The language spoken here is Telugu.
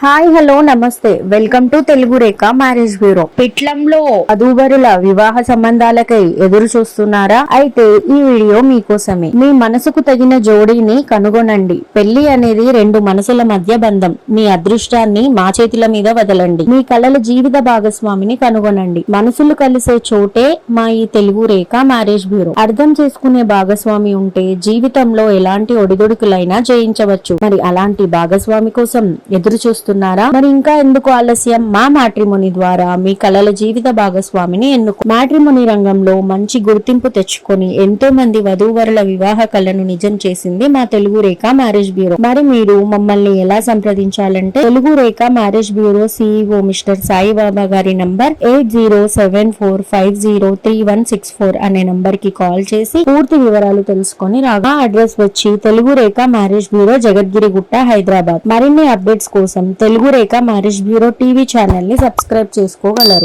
హాయ్ హలో నమస్తే welcome to Telugu Rekha marriage bureau. పిట్లంలో వధూవరుల వివాహ సంబంధాలకై ఎదురు చూస్తున్నారా? అయితే ఈ వీడియో మీకోసమే. మీ మనసుకు తగిన జోడీని కనుగొనండి. పెళ్లి అనేది రెండు మనసుల మధ్య బంధం. మీ అదృష్టాన్ని మా చేతుల మీద వదలండి. మీ కలల జీవిత భాగస్వామిని కనుగొనండి. మనసులు కలిసే చోటే మా ఈ తెలుగు రేఖ మ్యారేజ్ బ్యూరో. అర్థం చేసుకునే భాగస్వామి ఉంటే జీవితంలో ఎలాంటి ఒడిదుడుకులైనా జయించవచ్చు. మరి అలాంటి భాగస్వామి కోసం ఎదురు చూస్తున్నారా? మరి ఇంకా ఎందుకు ఆలస్యం? మా మ్యాట్రిమోనీ ద్వారా మీ కలల జీవిత భాగస్వామిని ఎన్నుకో. మ్యాట్రిమోనీ రంగంలో మంచి గుర్తింపు తెచ్చుకొని ఎంతో మంది వధూవరుల వివాహ కళను నిజం చేసింది మా తెలుగు రేఖ మ్యారేజ్ బ్యూరో. మరి మీరు మమ్మల్ని ఎలా సంప్రదించాలంటే Telugu Rekha marriage bureau CEO mister Saibaba గారి నంబర్ 8074503164 అనే నంబర్ కి కాల్ చేసి పూర్తి వివరాలు తెలుసుకొని రాగా. అడ్రస్ వచ్చి తెలుగు రేఖ మ్యారేజ్ బ్యూరో, జగద్గిరిగుట్ట, హైదరాబాద్. మరిన్ని అప్డేట్స్ కోసం Telugu Rekha marriage bureau TV channel ని సబ్స్క్రైబ్ చేసుకోగలరు.